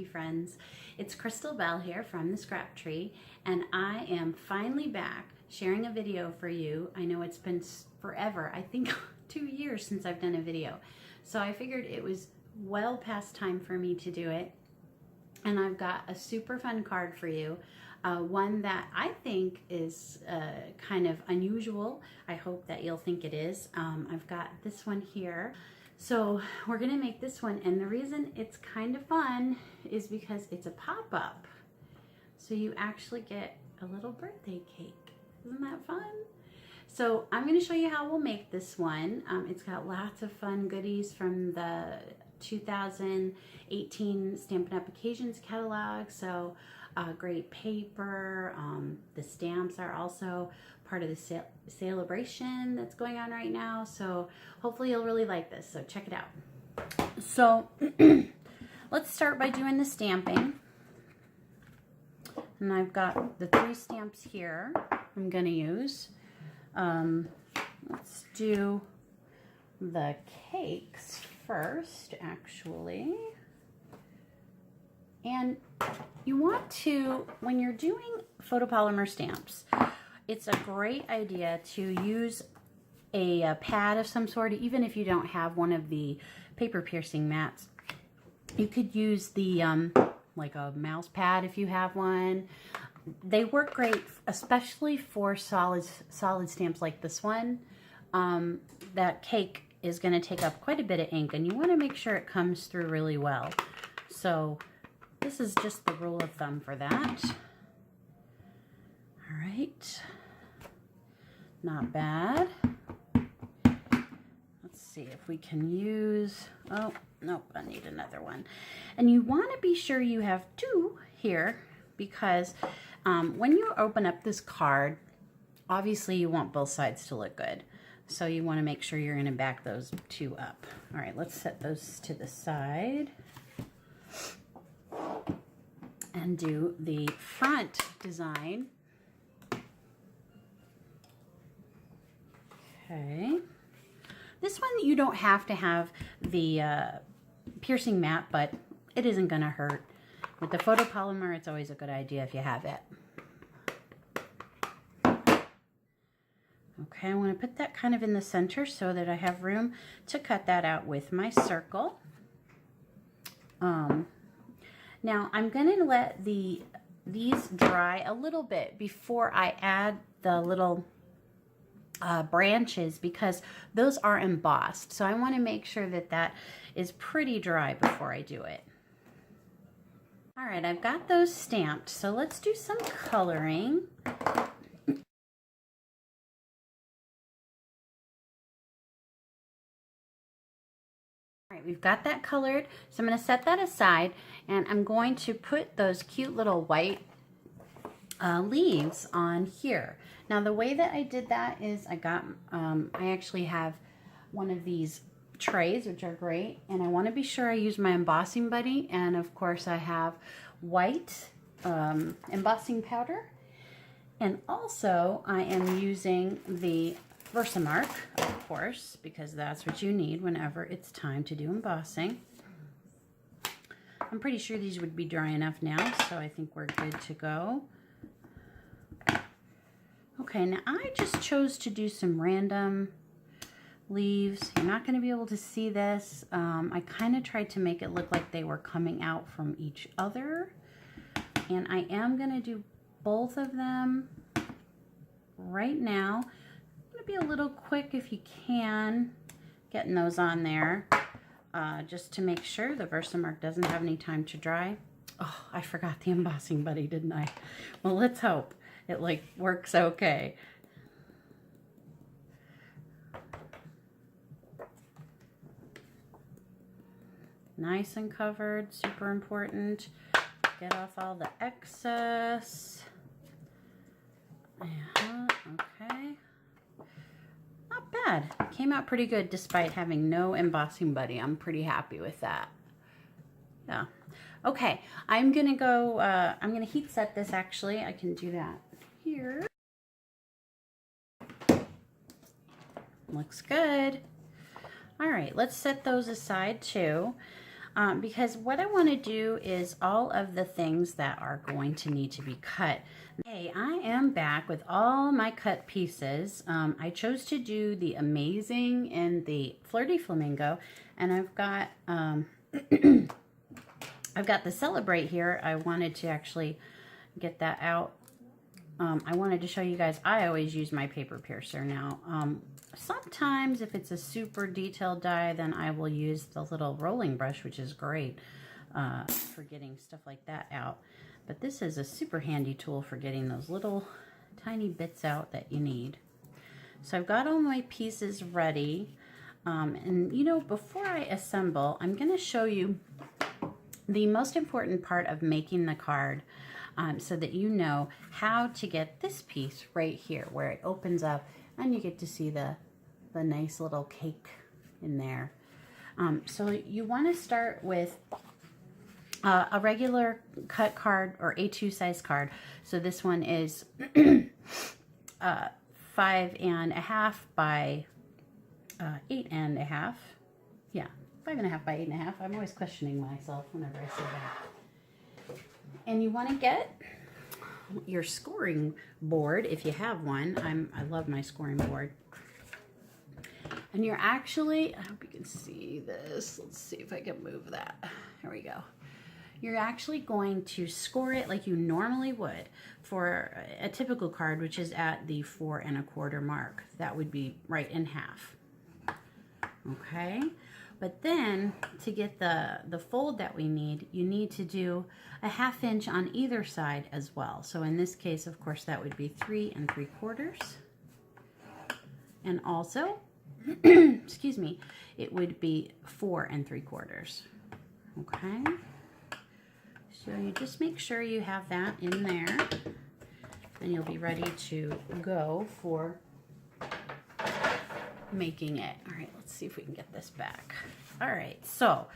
scrappy friends. It's Crystal Bell here from the Scrap Tree, and I am finally back sharing a video for you. I know it's been forever, I think 2 years since I've done a video. So I figured it was well past time for me to do it. And I've got a super fun card for you. One that I think is kind of unusual. I hope that you'll think it is. I've got this one here. So we're gonna make this one, and the reason it's kind of fun is because it's a pop-up. So you actually get a little birthday cake. Isn't that fun? So I'm gonna show you how we'll make this one. It's got lots of fun goodies from the 2018 Stampin' Up! Occasions catalog. So great paper. The stamps are also part of the Sale-A-Bration that's going on right now. So hopefully you'll really like this. So check it out. So let's start by doing the stamping. And I've got the 3 stamps here I'm going to use. Let's do the cakes first, actually. And you want to, when you're doing photopolymer stamps, it's a great idea to use a pad of some sort, even if you don't have one of the paper piercing mats. You could use the, like a mouse pad if you have one. They work great, especially for solid stamps like this one. That cake is going to take up quite a bit of ink, and you want to make sure it comes through really well. So this is just the rule of thumb for that. All right, not bad. Let's see if we can use, oh, nope, I need another one. And you want to be sure you have 2 here, because when you open up this card, obviously you want both sides to look good. So you want to make sure you're going to back those 2 up. All right, let's set those to the side and do the front design. Okay. This one you don't have to have the piercing mat, but it isn't going to hurt. With the photopolymer, it's always a good idea if you have it. Okay, I want to put that kind of in the center so that I have room to cut that out with my circle. Now I'm going to let these dry a little bit before I add the little branches, because those are embossed. So I want to make sure that that is pretty dry before I do it. All right, I've got those stamped. So let's do some coloring. All right, we've got that colored, so I'm going to set that aside, and I'm going to put those cute little white leaves on here. Now the way that I did that is I actually have one of these trays, which are great, and I want to be sure I use my embossing buddy, and of course I have white embossing powder, and also I am using the Versamark, of course, because that's what you need whenever it's time to do embossing. I'm pretty sure these would be dry enough now, so I think we're good to go. Okay, now I just chose to do some random leaves. You're not going to be able to see this. I kind of tried to make it look like they were coming out from each other, and I am going to do both of them right now. Be a little quick if you can, getting those on there, just to make sure the Versamark doesn't have any time to dry. Oh, I forgot the embossing buddy, didn't I? Well, let's hope it works okay. Nice and covered, super important. Get off all the excess. Okay. Not bad. Came out pretty good despite having no embossing buddy. I'm pretty happy with that. Yeah. Okay, I'm gonna go, I'm gonna heat set this actually. I can do that here. Looks good. All right, let's set those aside too. because what I want to do is all of the things that are going to need to be cut. Hey, I am back with all my cut pieces. I chose to do the Amazing and the Flirty Flamingo, and I've got I've got the Celebrate here. I wanted to actually get that out. I wanted to show you guys, I always use my paper piercer now. Sometimes if it's a super detailed die, then I will use the little rolling brush, which is great for getting stuff like that out. But this is a super handy tool for getting those little tiny bits out that you need. So I've got all my pieces ready. And you know, before I assemble, I'm going to show you the most important part of making the card, so that you know how to get this piece right here where it opens up and you get to see the nice little cake in there. So you want to start with a regular cut card or A2 size card. So this one is 5.5 by 8.5. Yeah, 5.5 by 8.5. I'm always questioning myself whenever I say that. And you want to get your scoring board if you have one. I love my scoring board. And you're actually, I hope you can see this. Let's see if I can move that. There we go. You're actually going to score it like you normally would for a typical card, which is at the 4 1/4 mark. That would be right in half. Okay. But then to get the fold that we need, you need to do a 1/2 inch on either side as well. So in this case, of course, that would be 3 3/4. And also, excuse me, it would be 4 3/4. Okay. So you just make sure you have that in there, and you'll be ready to go for making it. All right, let's see if we can get this back. All right, so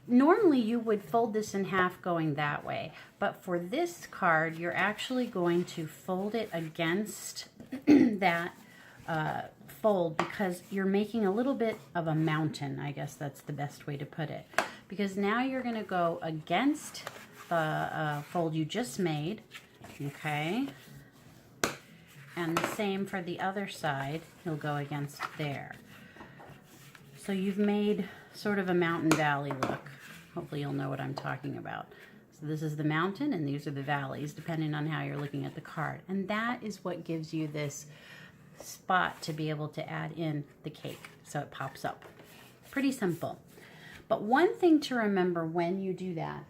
normally you would fold this in half going that way, but for this card, you're actually going to fold it against that fold because you're making a little bit of a mountain. I guess that's the best way to put it, because now you're going to go against the fold you just made, okay? And the same for the other side, you'll go against there. So you've made sort of a mountain valley look. Hopefully you'll know what I'm talking about. So this is the mountain and these are the valleys, depending on how you're looking at the card. And that is what gives you this spot to be able to add in the cake so it pops up. Pretty simple. But one thing to remember when you do that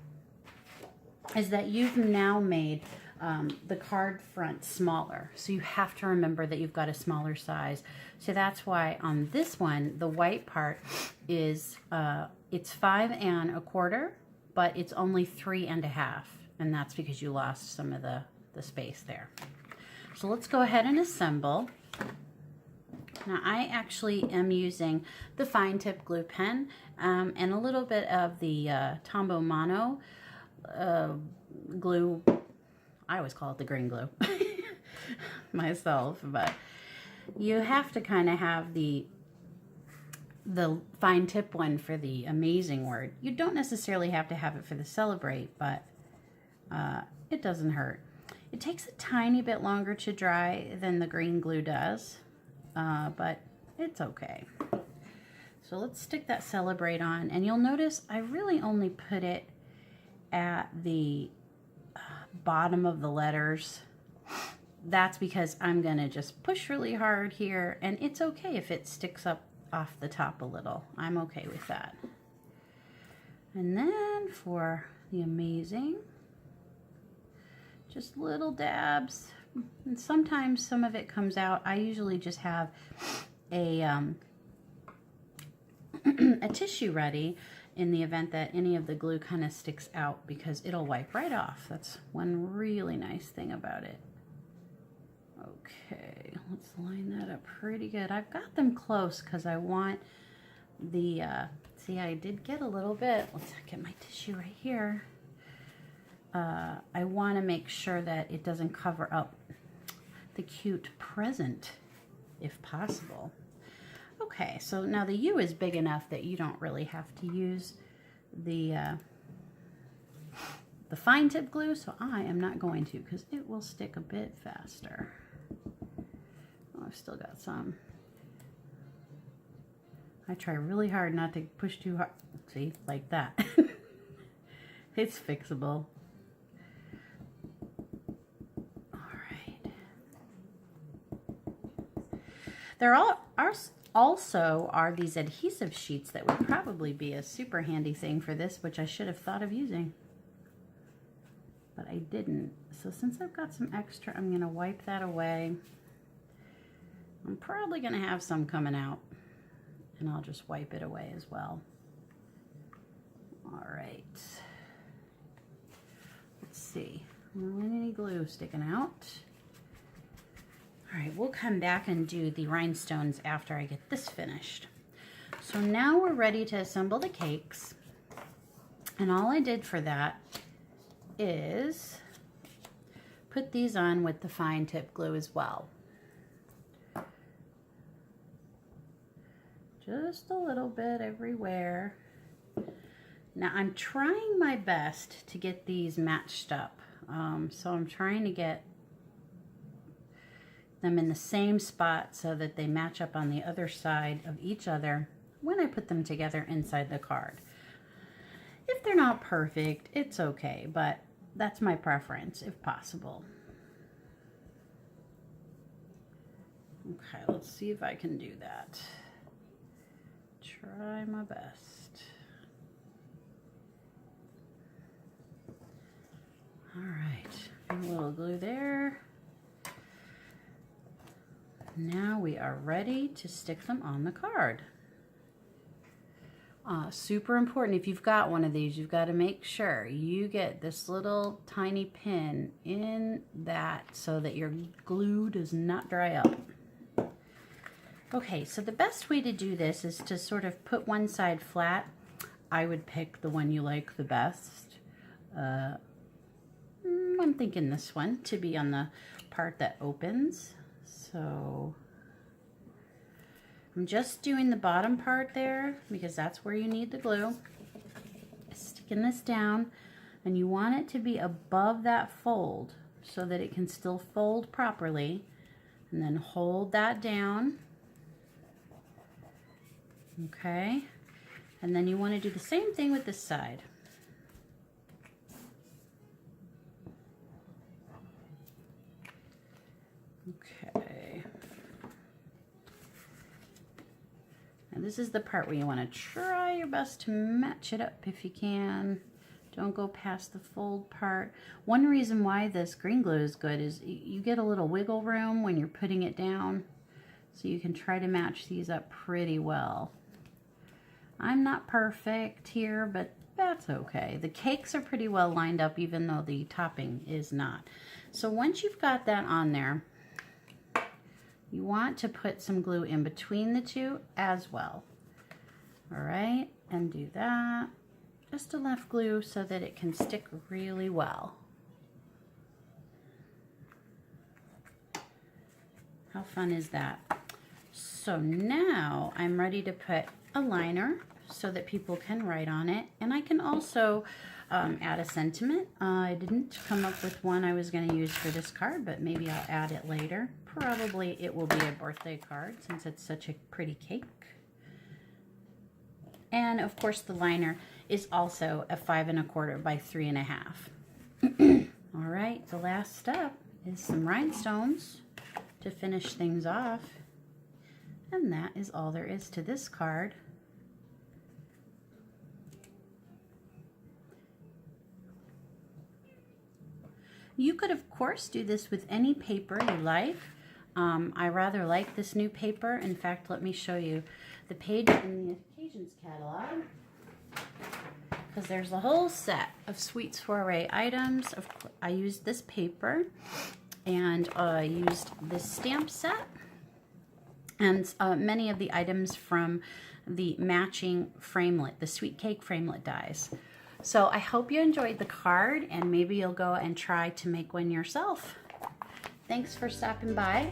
is that you've now made the card front smaller. So you have to remember that you've got a smaller size. So that's why on this one, the white part is, it's 5 1/4, but it's only 3 1/2. And that's because you lost some of the space there. So let's go ahead and assemble. Now I actually am using the fine tip glue pen and a little bit of the Tombow Mono glue. I always call it the green glue myself, but you have to kind of have the fine tip one for the Amazing word. You don't necessarily have to have it for the Celebrate, but it doesn't hurt. It takes a tiny bit longer to dry than the green glue does, but it's okay. So let's stick that Celebrate on, and you'll notice I really only put it at the bottom of the letters. That's because I'm gonna just push really hard here, and it's okay if it sticks up off the top a little. I'm okay with that. And then for the Amazing, just little dabs, and sometimes some of it comes out. I usually just have a a tissue ready in the event that any of the glue kind of sticks out, because it'll wipe right off. That's one really nice thing about it. Okay, let's line that up pretty good. I've got them close because I want the, see, I did get a little bit. Let's get my tissue right here. I want to make sure that it doesn't cover up the cute present, if possible. Okay, so now the U is big enough that you don't really have to use the fine tip glue, so I am not going to because it will stick a bit faster. Oh, I've still got some. I try really hard not to push too hard. See, like that. It's fixable. All right. There also are these adhesive sheets that would probably be a super handy thing for this, which I should have thought of using, but I didn't. So since I've got some extra, I'm going to wipe that away. I'm probably going to have some coming out, and I'll just wipe it away as well. All right. Let's see. Not any glue sticking out. All right, we'll come back and do the rhinestones after I get this finished. So now we're ready to assemble the cakes. And all I did for that is put these on with the fine tip glue as well. Just a little bit everywhere. Now I'm trying my best to get these matched up. So I'm trying to get them in the same spot so that they match up on the other side of each other when I put them together inside the card. If they're not perfect, it's okay, but that's my preference if possible. Okay, let's see if I can do that. Try my best. All right, a little glue there. Now we are ready to stick them on the card. Super important, if you've got one of these, you've got to make sure you get this little tiny pin in that so that your glue does not dry up. Okay, so the best way to do this is to sort of put one side flat. I would pick the one you like the best. I'm thinking this one to be on the part that opens. So I'm just doing the bottom part there because that's where you need the glue. Sticking this down, and you want it to be above that fold so that it can still fold properly, and then hold that down. Okay, and then you want to do the same thing with this side. Okay. And this is the part where you want to try your best to match it up if you can. Don't go past the fold part. One reason why this green glue is good is you get a little wiggle room when you're putting it down, so you can try to match these up pretty well. I'm not perfect here, but that's okay. The cakes are pretty well lined up even though the topping is not. So once you've got that on there, you want to put some glue in between the two as well. All right, and do that. Just enough glue so that it can stick really well. How fun is that? So now I'm ready to put a liner so that people can write on it, and I can also add a sentiment. I didn't come up with one I was going to use for this card, but maybe I'll add it later. Probably it will be a birthday card since it's such a pretty cake. And of course the liner is also a 5 1/4 by 3 1/2. All right, the last step is some rhinestones to finish things off. And that is all there is to this card. You could, of course, do this with any paper you like. I rather like this new paper. In fact, let me show you the page in the Occasions catalog, because there's a whole set of Sweet Soiree items. I used this paper, and I used this stamp set, and many of the items from the matching framelit, the sweet cake framelit dies. So I hope you enjoyed the card, and maybe you'll go and try to make one yourself. Thanks for stopping by.